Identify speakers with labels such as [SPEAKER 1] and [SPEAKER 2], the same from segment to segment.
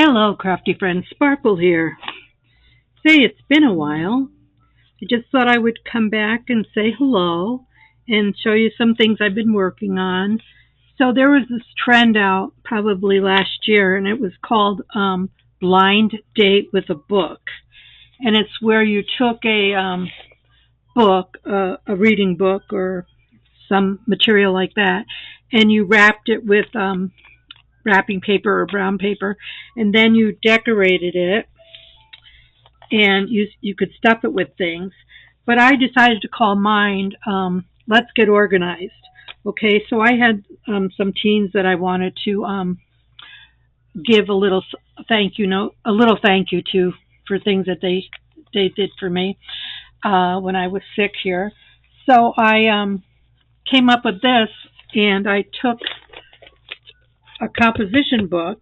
[SPEAKER 1] Hello, Crafty Friends. Sparkle here. Say, it's been a while. I just thought I would come back and say hello and show you some things I've been working on. So there was this trend out probably last year, and it was called Blind Date with a Book. And it's where you took a book, a reading book or some material like that, and you wrapped it with wrapping paper or brown paper, and then you decorated it and you could stuff it with things. But I decided to call mine Let's Get Organized. Okay, so I had some teens that I wanted to give a little thank you note, a little thank you to for things that they did for me when I was sick here. So I came up with this, and I took a composition book,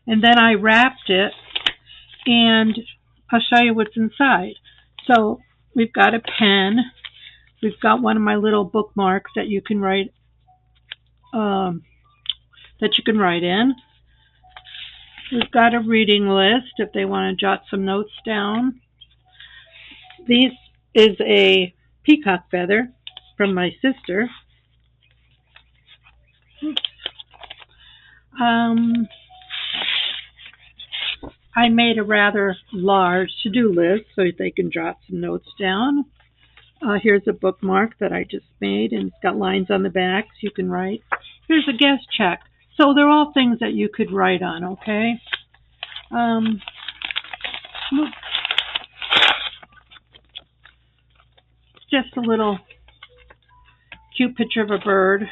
[SPEAKER 1] and then I wrapped it, and I'll show you what's inside. So we've got a pen. We've got one of my little bookmarks that you can write in. We've got a reading list if they want to jot some notes down. This is a peacock feather from my sister. I made a rather large to-do list so they can jot some notes down. Here's a bookmark that I just made, and it's got lines on the back so you can write. Here's a guest check. So they're all things that you could write on, okay? Just a little cute picture of a bird.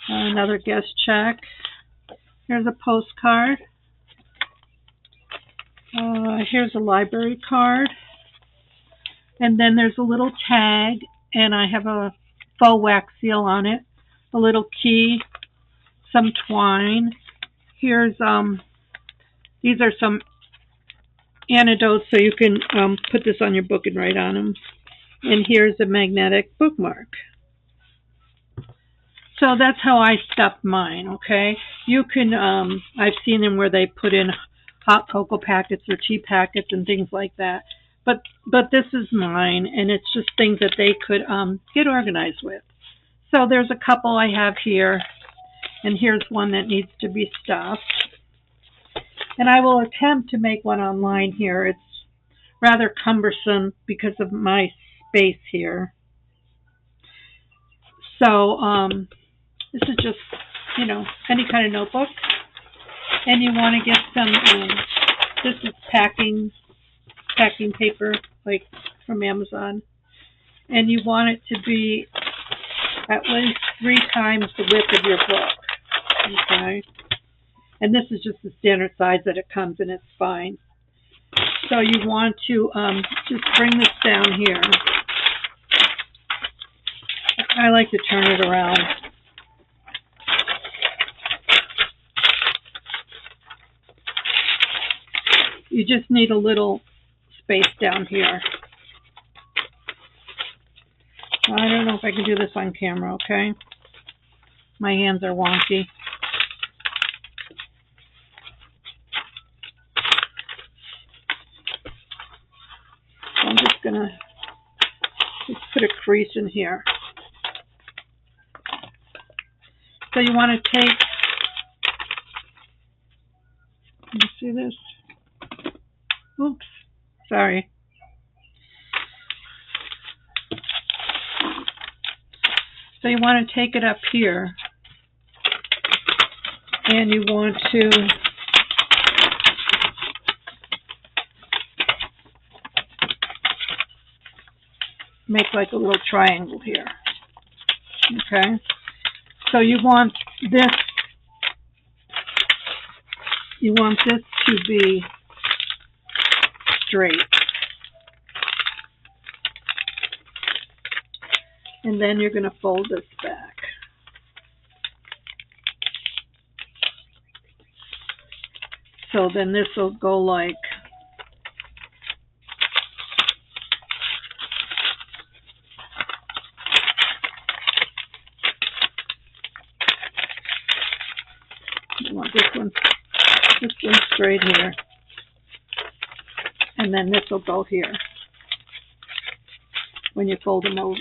[SPEAKER 1] Another guest check. Here's a postcard. Here's a library card. And then there's a little tag, and I have a faux wax seal on it, a little key, some twine. Here's these are some anecdotes so you can put this on your book and write on them. And here's a magnetic bookmark. So that's how I stuffed mine, okay? You can, I've seen them where they put in hot cocoa packets or tea packets and things like that. But this is mine, and it's just things that they could get organized with. So there's a couple I have here, and here's one that needs to be stuffed. And I will attempt to make one online here. It's rather cumbersome because of my space here. So this is just, any kind of notebook. And you want to get some, this is packing paper, like from Amazon. And you want it to be at least 3 times the width of your book. Okay? And this is just the standard size that it comes in. It's fine. So you want to just bring this down here. I like to turn it around. You just need a little space down here. I don't know if I can do this on camera, okay? My hands are wonky. So I'm just going to put a crease in here. So you want to take, you see this? Oops, sorry. So you want to take it up here, and you want to make like a little triangle here. Okay? So you want this to be straight. And then you're going to fold this back. So then this will go like You want this one straight here. And then this will go here when you fold them over.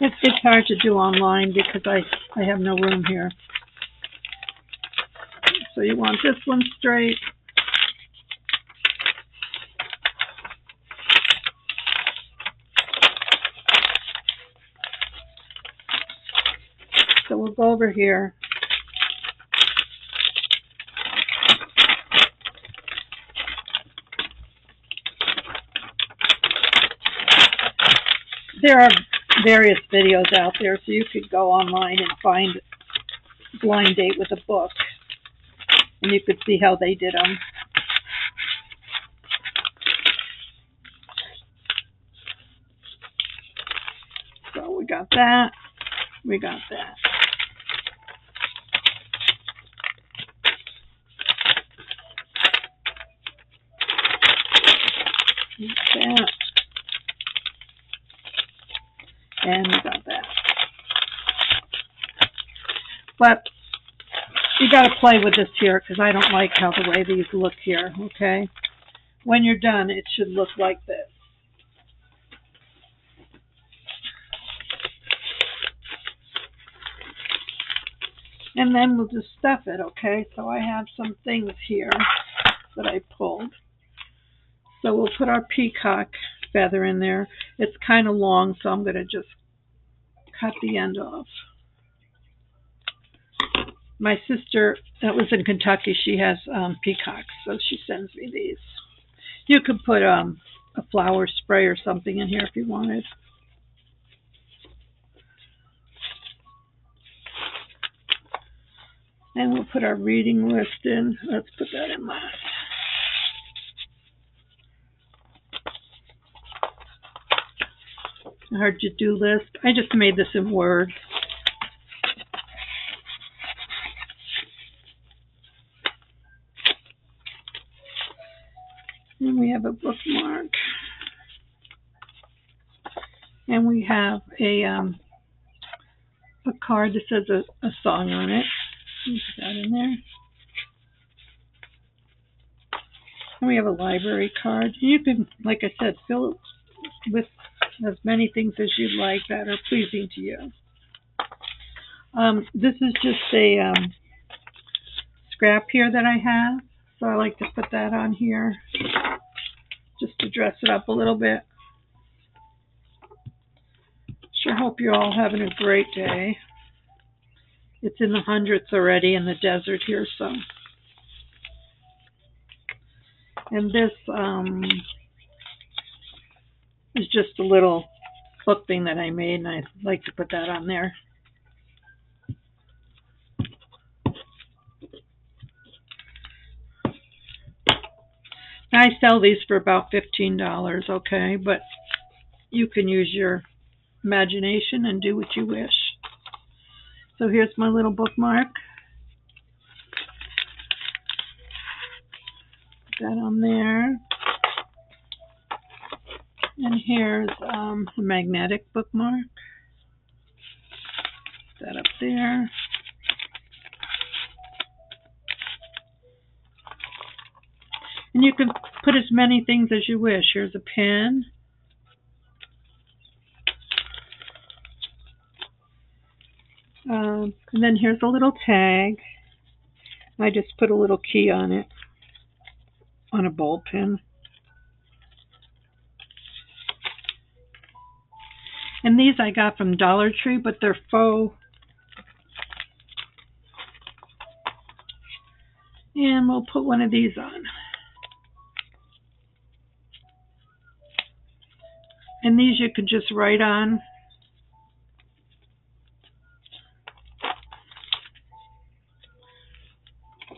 [SPEAKER 1] It's hard to do online because I have no room here. So you want this one straight. So we'll go over here. There are various videos out there, so you could go online and find Blind Date with a Book, and you could see how they did them. So we got that. We got that. That. And we got that. But you got to play with this here because I don't like how the way these look here, okay? When you're done, it should look like this. And then we'll just stuff it, okay? So I have some things here that I pulled. So we'll put our peacock feather in there. It's kind of long, so I'm going to just cut the end off. My sister that was in Kentucky, she has peacocks, so she sends me these. You could put a flower spray or something in here if you wanted. And we'll put our reading list in. Let's put that in last. Our to-do list. I just made this in Word. And we have a bookmark. And we have a card that says a song on it. Put that in there. And we have a library card. You can, like I said, fill it with as many things as you'd like that are pleasing to you. This is just a scrap here that I have, so I like to put that on here just to dress it up a little bit. Sure hope you're all having a great day. It's in the hundreds already in the desert here, so. And this is just a little book thing that I made, and I like to put that on there. I sell these for about $15, okay? But you can use your imagination and do what you wish. So here's my little bookmark. Put that on there. And here's a magnetic bookmark. Put that up there. And you can put as many things as you wish. Here's a pen. And then here's a little tag. I just put a little key on it, on a ball pen. And these I got from Dollar Tree, but they're faux. And we'll put one of these on. And these you could just write on.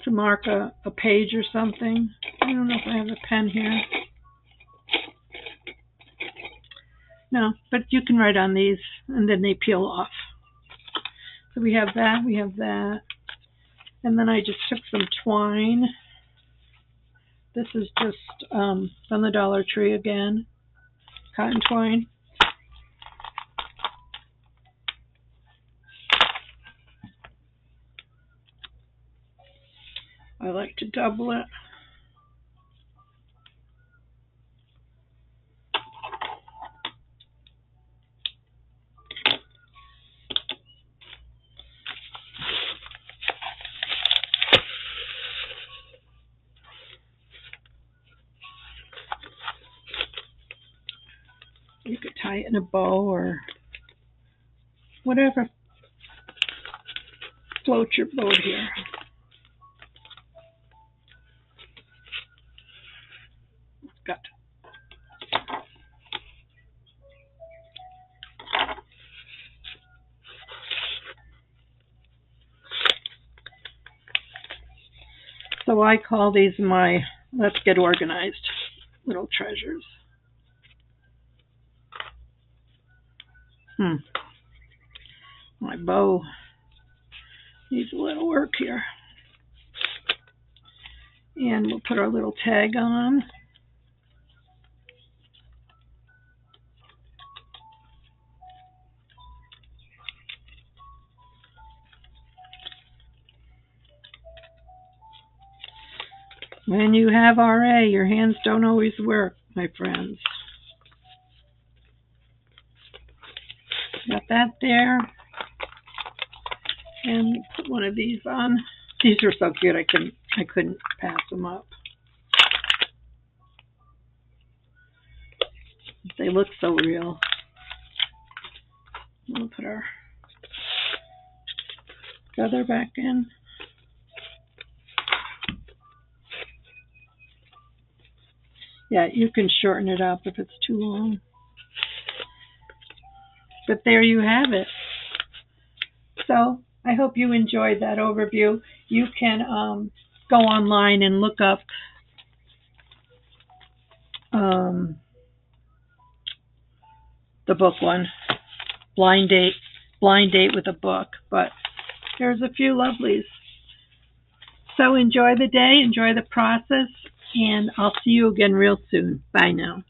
[SPEAKER 1] To mark a page or something. I don't know if I have a pen here. No, but you can write on these and then they peel off. So we have that, we have that. And then I just took some twine. This is just from the Dollar Tree again. Cotton twine. I like to double it. You could tie it in a bow or whatever floats your boat here. Got So I call these my let's get organized little treasures. My bow needs a little work here. And we'll put our little tag on. When you have RA, your hands don't always work, my friends. Got that there. And put one of these on. These are so cute, I couldn't pass them up. They look so real. We'll put our feather back in. Yeah, you can shorten it up if it's too long. But there you have it. So I hope you enjoyed that overview. You can go online and look up the book one, Blind Date with a Book. But there's a few lovelies. So enjoy the day, enjoy the process, and I'll see you again real soon. Bye now.